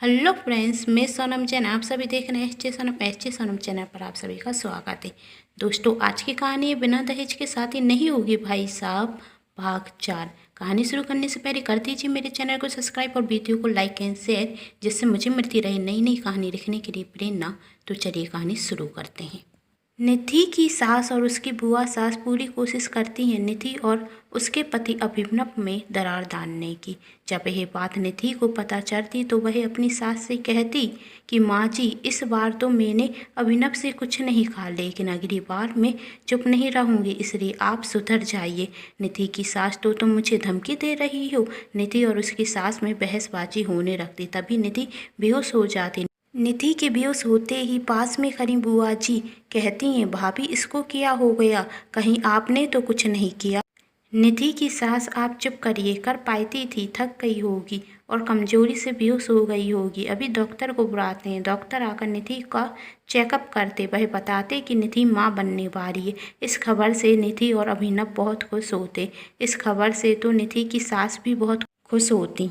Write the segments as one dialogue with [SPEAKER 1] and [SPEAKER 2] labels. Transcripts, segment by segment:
[SPEAKER 1] Hello friends, मैं सोनम जैन। आप सभी देख रहे हैं एच सोनम चैनल पर। आप सभी का स्वागत है। दोस्तों, आज की कहानी है बिना दहेज के शादी नहीं होगी भाई साहब, भाग 4। कहानी शुरू करने से पहले कर दीजिए मेरे चैनल को सब्सक्राइब और वीडियो को लाइक एंड शेयर, जिससे मुझे मिलती रहे नई नई कहानी लिखने के लिए प्रेरणा। तो चलिए कहानी शुरू करते हैं। निधि की सास और उसकी बुआ सास पूरी कोशिश करती हैं निधि और उसके पति अभिनव में दरार डालने की। जब यह बात निधि को पता चलती तो वह अपनी सास से कहती कि माँ जी, इस बार तो मैंने अभिनव से कुछ नहीं कहा, लेकिन अगली बार मैं चुप नहीं रहूँगी, इसलिए आप सुधर जाइए। निधि की सास तो तुम मुझे धमकी दे रही हो। निधि और उसकी सास में बहसबाजी होने लगती। तभी निधि बेहोश हो जाती। निधि के बेहोश होते ही पास में खड़ी बुआ जी कहती हैं, भाभी इसको क्या हो गया, कहीं आपने तो कुछ नहीं किया। निधि की सास, आप चुप करिए, कर पाती थी, थक गई होगी और कमजोरी से बेहोश हो गई होगी, अभी डॉक्टर को बुलाते हैं। डॉक्टर आकर निधि का चेकअप करते वह बताते कि निधि माँ बनने वाली है। इस खबर से निधि और अभिनव बहुत खुश होते। इस खबर से तो निधि की सास भी बहुत खुश होती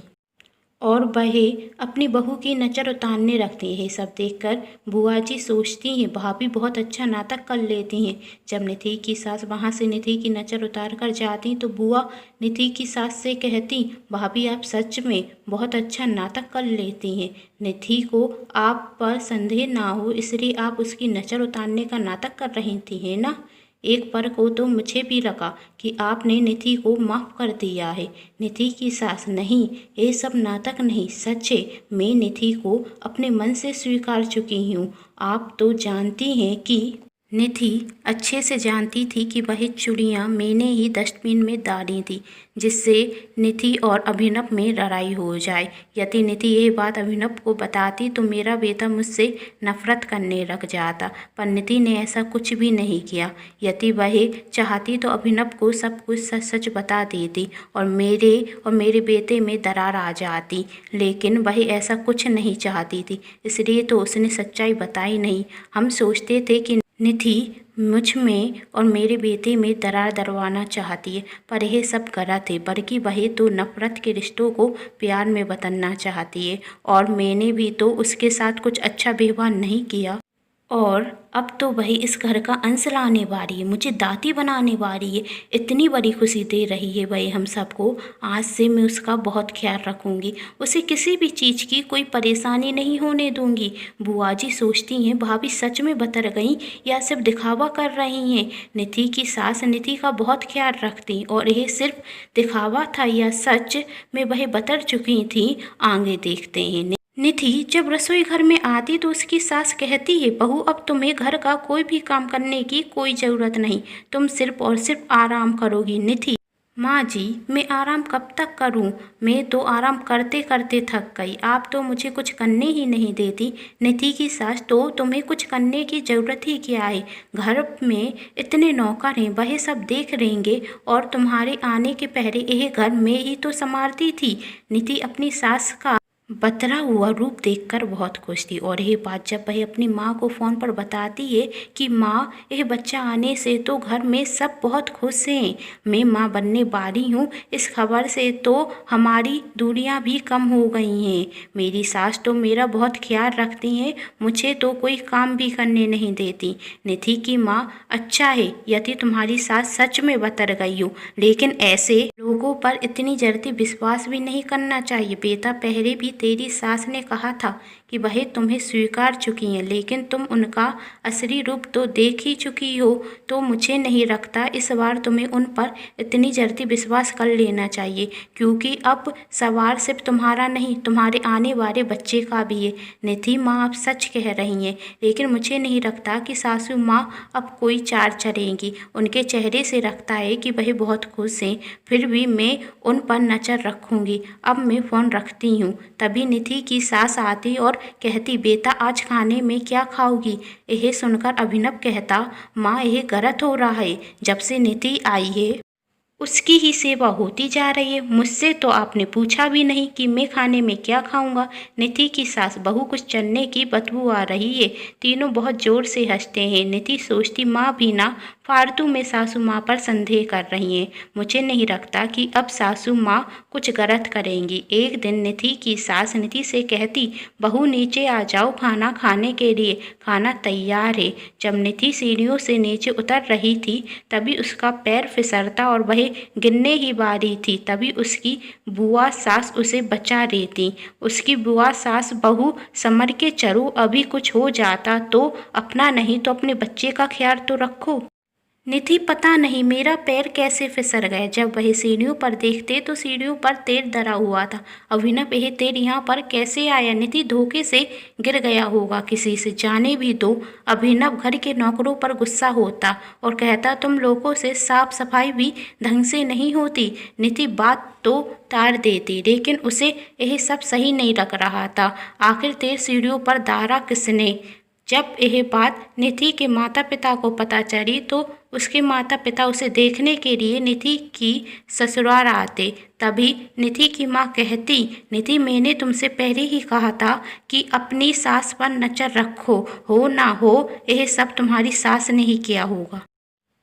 [SPEAKER 1] और वह अपनी बहू की नज़र उतारने रखती है। सब देखकर बुआ जी सोचती हैं, भाभी बहुत अच्छा नाटक कर लेती हैं। जब निधि की सास वहाँ से निधि की नज़र उतार कर जाती तो बुआ निधि की सास से कहती, भाभी आप सच में बहुत अच्छा नाटक कर लेती हैं। निधि को आप पर संदेह ना हो, इसलिए आप उसकी नज़र उतारने का नाटक कर रही थी, है ना। एक पल को तो मुझे भी लगा कि आपने निधि को माफ़ कर दिया है। निधि की सास, नहीं, ये सब नाटक नहीं, सच है। मैं निधि को अपने मन से स्वीकार चुकी हूँ। आप तो जानती हैं कि निधि अच्छे से जानती थी कि वह चूड़ियाँ मैंने ही डस्टबिन में डाली थी, जिससे निधि और अभिनव में लड़ाई हो जाए। यदि निधि यह बात अभिनव को बताती तो मेरा बेटा मुझसे नफरत करने लग जाता, पर निधि ने ऐसा कुछ भी नहीं किया। यदि वह चाहती तो अभिनव को सब कुछ सच सच बता देती और मेरे बेटे में दरार आ जाती, लेकिन वह ऐसा कुछ नहीं चाहती थी, इसलिए तो उसने सच्चाई बताई नहीं। हम सोचते थे कि निधि मुझ में और मेरे बेटे में दरार डलवाना चाहती है, पर यह सब गलत है। बल्कि वह तो नफरत के रिश्तों को प्यार में बदलना चाहती है, और मैंने भी तो उसके साथ कुछ अच्छा व्यवहार नहीं किया। और अब तो वही इस घर का अंश लाने वाली है, मुझे दादी बनाने वाली है। इतनी बड़ी खुशी दे रही है वही हम सबको। आज से मैं उसका बहुत ख्याल रखूंगी, उसे किसी भी चीज़ की कोई परेशानी नहीं होने दूंगी। बुआ जी सोचती हैं, भाभी सच में बदल गई या सिर्फ दिखावा कर रही हैं। निधि की सास निधि का बहुत ख्याल रखती और यह सिर्फ दिखावा था या सच में वह बदल चुकी थी, आगे देखते हैं। निधि जब रसोई घर में आती तो उसकी सास कहती है, बहू अब तुम्हें घर का कोई भी काम करने की कोई ज़रूरत नहीं, तुम सिर्फ और सिर्फ आराम करोगी। निधि, माँ जी, मैं आराम कब तक करूँ, मैं तो आराम करते करते थक गई, आप तो मुझे कुछ करने ही नहीं देती। निधि की सास, तो तुम्हें कुछ करने की ज़रूरत ही क्या है, घर में इतने नौकर हैं, वह सब देख रहेंगे, और तुम्हारे आने के पहले यह घर में ही तो संभालती थी। निधि अपनी सास का बदला हुआ रूप देखकर बहुत खुश थी, और यह बात जब वह अपनी माँ को फ़ोन पर बताती है कि माँ, यह बच्चा आने से तो घर में सब बहुत खुश हैं, मैं माँ बनने वाली हूँ, इस खबर से तो हमारी दूरियाँ भी कम हो गई हैं। मेरी सास तो मेरा बहुत ख्याल रखती हैं, मुझे तो कोई काम भी करने नहीं देती। निधि की माँ, अच्छा है यदि तुम्हारी सास सच में बदल गई हो, लेकिन ऐसे लोगों पर इतनी जल्दी विश्वास भी नहीं करना चाहिए। बेटा, पहले भी तेरी सास ने कहा था कि वह तुम्हें स्वीकार चुकी हैं, लेकिन तुम उनका असली रूप तो देख ही चुकी हो, तो मुझे नहीं लगता इस बार तुम्हें उन पर इतनी जल्दी विश्वास कर लेना चाहिए, क्योंकि अब सवाल सिर्फ तुम्हारा नहीं, तुम्हारे आने वाले बच्चे का भी है। निधि माँ, आप सच कह रही हैं, लेकिन मुझे नहीं लगता कि सासू माँ अब कोई चाल चलेंगी। उनके चेहरे से लगता है कि वह बहुत खुश हैं, फिर भी मैं उन पर नज़र रखूँगी। अब मैं फ़ोन रखती हूँ। तभी निधि की सास आती और कहती, बेटा आज खाने में क्या खाओगी। यह सुनकर अभिनव कहता, माँ यह गलत हो रहा है, जब से निधि आई है उसकी ही सेवा होती जा रही है। मुझसे तो आपने पूछा भी नहीं कि मैं खाने में क्या खाऊंगा। निधि की सास, बहू कुछ चलने की बदबू आ रही है। तीनों बहुत जोर से हंसते हैं। निधि सोचती माँ भी ना फालतू में सासू माँ पर संदेह कर रही हैं। मुझे नहीं लगता कि अब सासू माँ कुछ गलत करेंगी। एक दिन निधि की सास निधि से कहती, बहू नीचे आ जाओ खाना खाने के लिए, खाना तैयार है। जब निधि सीढ़ियों से नीचे उतर रही थी तभी उसका पैर फिसलता और वह गिरने ही वाली थी। तभी उसकी बुआ सास उसे बचा लेती। उसकी बुआ सास, बहू संभल के चलो, अभी कुछ हो जाता तो अपना नहीं तो अपने बच्चे का ख्याल तो रखो। निधि, पता नहीं मेरा पैर कैसे फिसल गया। जब वह सीढ़ियों पर देखते तो सीढ़ियों पर तेल धरा हुआ था। अभिनव, यह तेल यहाँ पर कैसे आया? निधि, धोखे से गिर गया होगा किसी से, जाने भी दो। अभिनव घर के नौकरों पर गुस्सा होता और कहता, तुम लोगों से साफ सफाई भी ढंग से नहीं होती। निधि बात तो टाल देती, लेकिन उसे यह सब सही नहीं लग रहा था। आखिर तेल सीढ़ियों पर डाला किसने? जब यह बात निधि के माता पिता को पता चली तो उसके माता पिता उसे देखने के लिए निधि की ससुराल आते। तभी निधि की माँ कहती, निधि, मैंने तुमसे पहले ही कहा था कि अपनी सास पर नजर रखो। हो ना हो यह सब तुम्हारी सास ने ही किया होगा।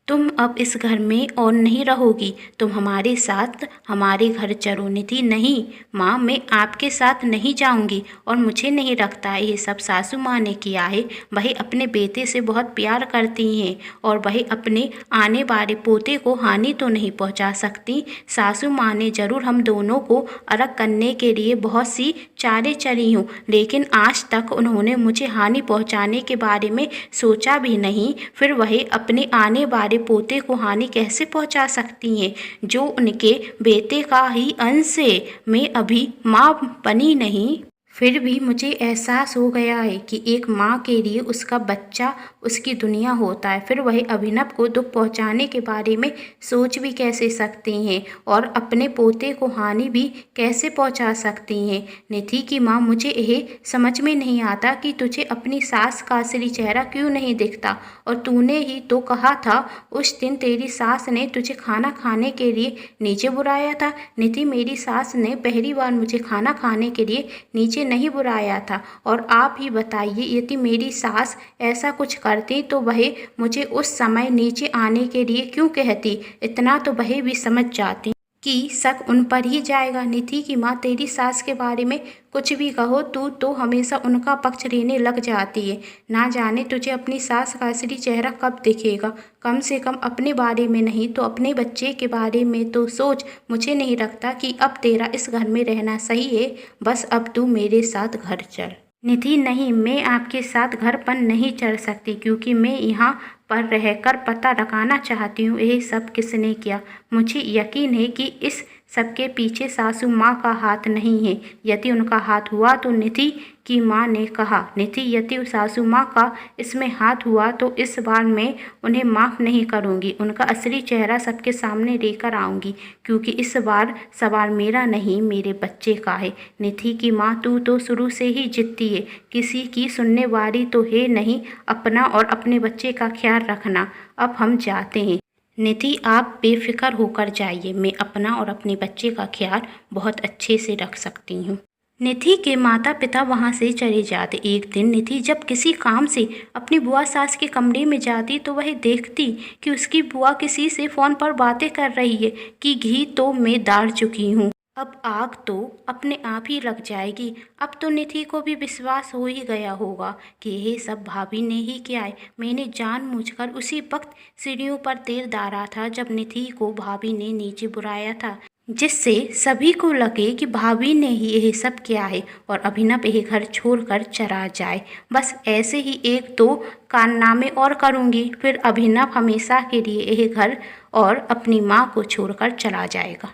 [SPEAKER 1] तुम अब इस घर में और नहीं रहोगी। तुम हमारे साथ हमारे घर चलो। निधि, नहीं माँ, मैं आपके साथ नहीं जाऊंगी और मुझे नहीं लगता ये सब सासू माँ ने किया है। वह अपने बेटे से बहुत प्यार करती हैं और वह अपने आने वाले पोते को हानि तो नहीं पहुँचा सकती। सासू माँ ने जरूर हम दोनों को अलग करने के लिए बहुत सी चालें चली हों, लेकिन आज तक उन्होंने मुझे हानि पहुँचाने के बारे में सोचा भी नहीं। फिर वह अपने आने वाले पोते को हानि कैसे पहुंचा सकती हैं, जो उनके बेटे का ही अंश है। मैं अभी माँ बनी नहीं, फिर भी मुझे एहसास हो गया है कि एक माँ के लिए उसका बच्चा उसकी दुनिया होता है। फिर वह अभिनव को दुख पहुँचाने के बारे में सोच भी कैसे सकती हैं और अपने पोते को हानि भी कैसे पहुँचा सकती हैं। निधि की माँ, मुझे यह समझ में नहीं आता कि तुझे अपनी सास का असली चेहरा क्यों नहीं दिखता। और तूने ही तो कहा था उस दिन तेरी सास ने तुझे खाना खाने के लिए नीचे बुलाया था। निधि, मेरी सास ने पहली बार मुझे खाना खाने के लिए नीचे नहीं बुलाया था। और आप ही बताइए, यदि मेरी सास ऐसा कुछ करती तो वह मुझे उस समय नीचे आने के लिए क्यों कहती? इतना तो वह भी समझ जाती कि शक उन पर ही जाएगा। निधि की माँ, तेरी सास के बारे में कुछ भी कहो, तू तो हमेशा उनका पक्ष लेने लग जाती है। ना जाने तुझे अपनी सास का असली चेहरा कब दिखेगा। कम से कम अपने बारे में नहीं तो अपने बच्चे के बारे में तो सोच। मुझे नहीं लगता कि अब तेरा इस घर में रहना सही है। बस अब तू मेरे साथ घर चल। निधि, नहीं, मैं आपके साथ घर पर नहीं चल सकती, क्योंकि मैं यहाँ पर रहकर पता लगाना चाहती हूँ यह सब किसने किया। मुझे यकीन है कि इस सबके पीछे सासू माँ का हाथ नहीं है। यदि उनका हाथ हुआ तो निधि की माँ ने कहा, निधि, यदि सासू माँ का इसमें हाथ हुआ तो इस बार मैं उन्हें माफ़ नहीं करूँगी। उनका असली चेहरा सबके सामने लेकर आऊँगी, क्योंकि इस बार सवाल मेरा नहीं, मेरे बच्चे का है। निधि की माँ, तू तो शुरू से ही जिद्दी है, किसी की सुनने वाली तो है नहीं। अपना और अपने बच्चे का ख्याल रखना। अब हम जाते हैं। निधि, आप बेफिक्र होकर जाइए, मैं अपना और अपने बच्चे का ख्याल बहुत अच्छे से रख सकती हूँ। निधि के माता पिता वहाँ से चले जाते। एक दिन निधि जब किसी काम से अपनी बुआ सास के कमरे में जाती तो वह देखती कि उसकी बुआ किसी से फ़ोन पर बातें कर रही है कि घी तो मैं डाल चुकी हूँ, अब आग तो अपने आप ही लग जाएगी। अब तो निधि को भी विश्वास हो ही गया होगा कि यह सब भाभी ने ही किया है। मैंने जानबूझकर उसी वक्त सीढ़ियों पर तेल डाला था जब निधि को भाभी ने नीचे बुलाया था, जिससे सभी को लगे कि भाभी ने ही यह सब किया है और अभिनव यह घर छोड़कर चला जाए। बस ऐसे ही एक दो कारनामे और करूँगी, फिर अभिनव हमेशा के लिए यह घर और अपनी माँ को छोड़कर चला जाएगा।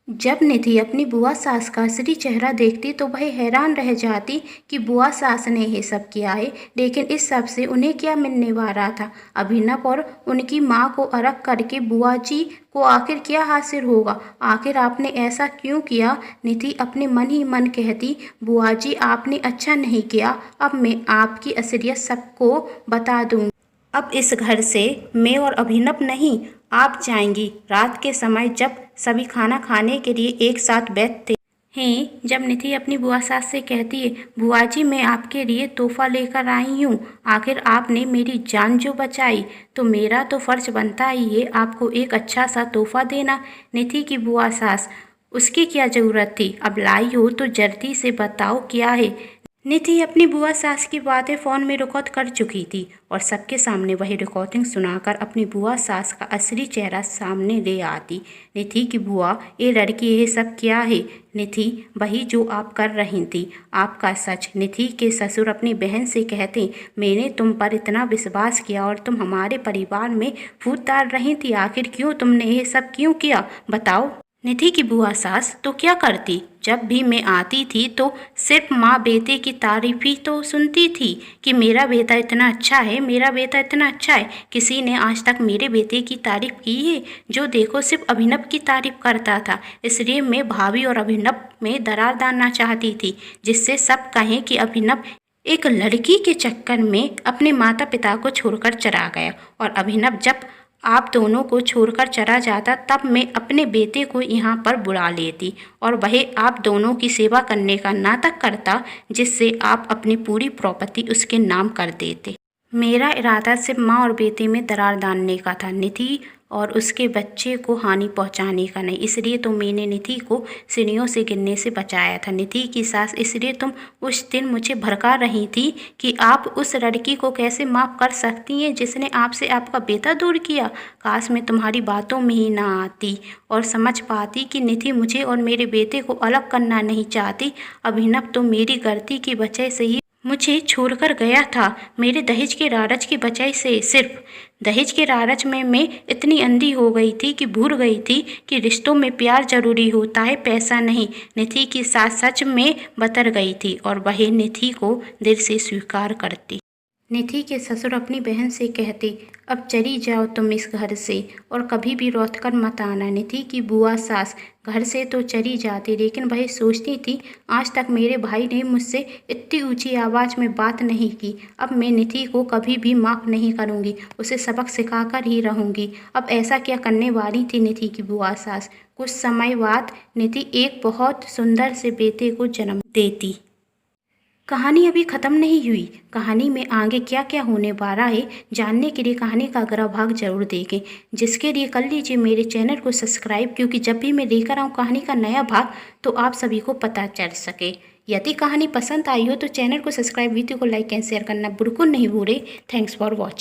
[SPEAKER 1] जब निधि अपनी बुआ सास का असली चेहरा देखती तो वह हैरान रह जाती कि बुआ सास ने ये सब किया है, लेकिन इस सब से उन्हें क्या मिलने वाला था। अभिनव और उनकी माँ को अलग करके बुआ जी को आखिर क्या हासिल होगा? आखिर आपने ऐसा क्यों किया? निधि अपने मन ही मन कहती, बुआ जी, आपने अच्छा नहीं किया। अब मैं आपकी असलियत सबको बता दूँगी। अब इस घर से मैं और अभिनव नहीं, आप जाएंगी। रात के समय जब सभी खाना खाने के लिए एक साथ बैठते हैं, जब निधि अपनी बुआ सास से कहती है, बुआ जी मैं आपके लिए तोहफा लेकर आई हूँ, आखिर आपने मेरी जान जो बचाई, तो मेरा तो फर्ज बनता ही है आपको एक अच्छा सा तोहफा देना। निधि की बुआ सास, उसकी क्या ज़रूरत थी, अब लाई हो तो जल्दी से बताओ क्या है। निधि अपनी बुआ सास की बातें फ़ोन में रिकॉर्ड कर चुकी थी और सबके सामने वही रिकॉर्डिंग सुनाकर अपनी बुआ सास का असली चेहरा सामने ले आती। निधि की बुआ, ये लड़की ये सब क्या है। निधि, वही जो आप कर रही थी, आपका सच। निधि के ससुर अपनी बहन से कहते, मैंने तुम पर इतना विश्वास किया और तुम हमारे परिवार में फूट डाल रही थी, आखिर क्यों, तुमने ये सब क्यों किया, बताओ। निधि की बुआ सास, तो क्या करती, जब भी मैं आती थी तो सिर्फ माँ बेटे की तारीफ ही तो सुनती थी कि मेरा बेटा इतना अच्छा है, मेरा बेटा इतना अच्छा है। किसी ने आज तक मेरे बेटे की तारीफ की है? जो देखो सिर्फ अभिनव की तारीफ करता था, इसलिए मैं भाभी और अभिनव में दरार डालना चाहती थी, जिससे सब कहें कि अभिनव एक लड़की के चक्कर में अपने माता पिता को छोड़कर चला गया। और अभिनव जब आप दोनों को छोड़कर चला जाता तब मैं अपने बेटे को यहाँ पर बुला लेती और वह आप दोनों की सेवा करने का नाटक करता, जिससे आप अपनी पूरी प्रॉपर्टी उसके नाम कर देते। मेरा इरादा सिर्फ माँ और बेटे में दरार डालने का था, निधि और उसके बच्चे को हानि पहुंचाने का नहीं। इसलिए तो मैंने निधि को सीढ़ियों से गिरने से बचाया था। निधि की सास, इसलिए तुम उस दिन मुझे भड़का रही थी कि आप उस लड़की को कैसे माफ़ कर सकती हैं जिसने आपसे आपका बेटा दूर किया। काश मैं तुम्हारी बातों में ही ना आती और समझ पाती कि निधि मुझे और मेरे बेटे को अलग करना नहीं चाहती। अभिनव तो मेरी गलती की वजह से ही मुझे छोड़कर गया था, मेरे दहेज के लालच की वजह से। सिर्फ दहेज के लालच में मैं इतनी अंधी हो गई थी कि भूल गई थी कि रिश्तों में प्यार जरूरी होता है, पैसा नहीं। निधि की सास सच में बतर गई थी और वह निधि को दिल से स्वीकार करती। निधि के ससुर अपनी बहन से कहते, अब चली जाओ तुम इस घर से और कभी भी लौट कर मत आना। निधि की बुआ सास घर से तो चली जाती, लेकिन वह सोचती थी, आज तक मेरे भाई ने मुझसे इतनी ऊंची आवाज़ में बात नहीं की, अब मैं निधि को कभी भी माफ़ नहीं करूंगी, उसे सबक सिखाकर ही रहूंगी। अब ऐसा क्या करने वाली थी निधि की बुआ सास। कुछ समय बाद निधि एक बहुत सुंदर से बेटे को जन्म देती। कहानी अभी ख़त्म नहीं हुई। कहानी में आगे क्या क्या होने वाला है जानने के लिए कहानी का अगला भाग जरूर देखें, जिसके लिए कर लीजिए मेरे चैनल को सब्सक्राइब, क्योंकि जब भी मैं लेकर आऊँ कहानी का नया भाग तो आप सभी को पता चल सके। यदि कहानी पसंद आई हो तो चैनल को सब्सक्राइब, वीडियो को लाइक एंड शेयर करना बिल्कुल नहीं भूलें। Thanks for watching.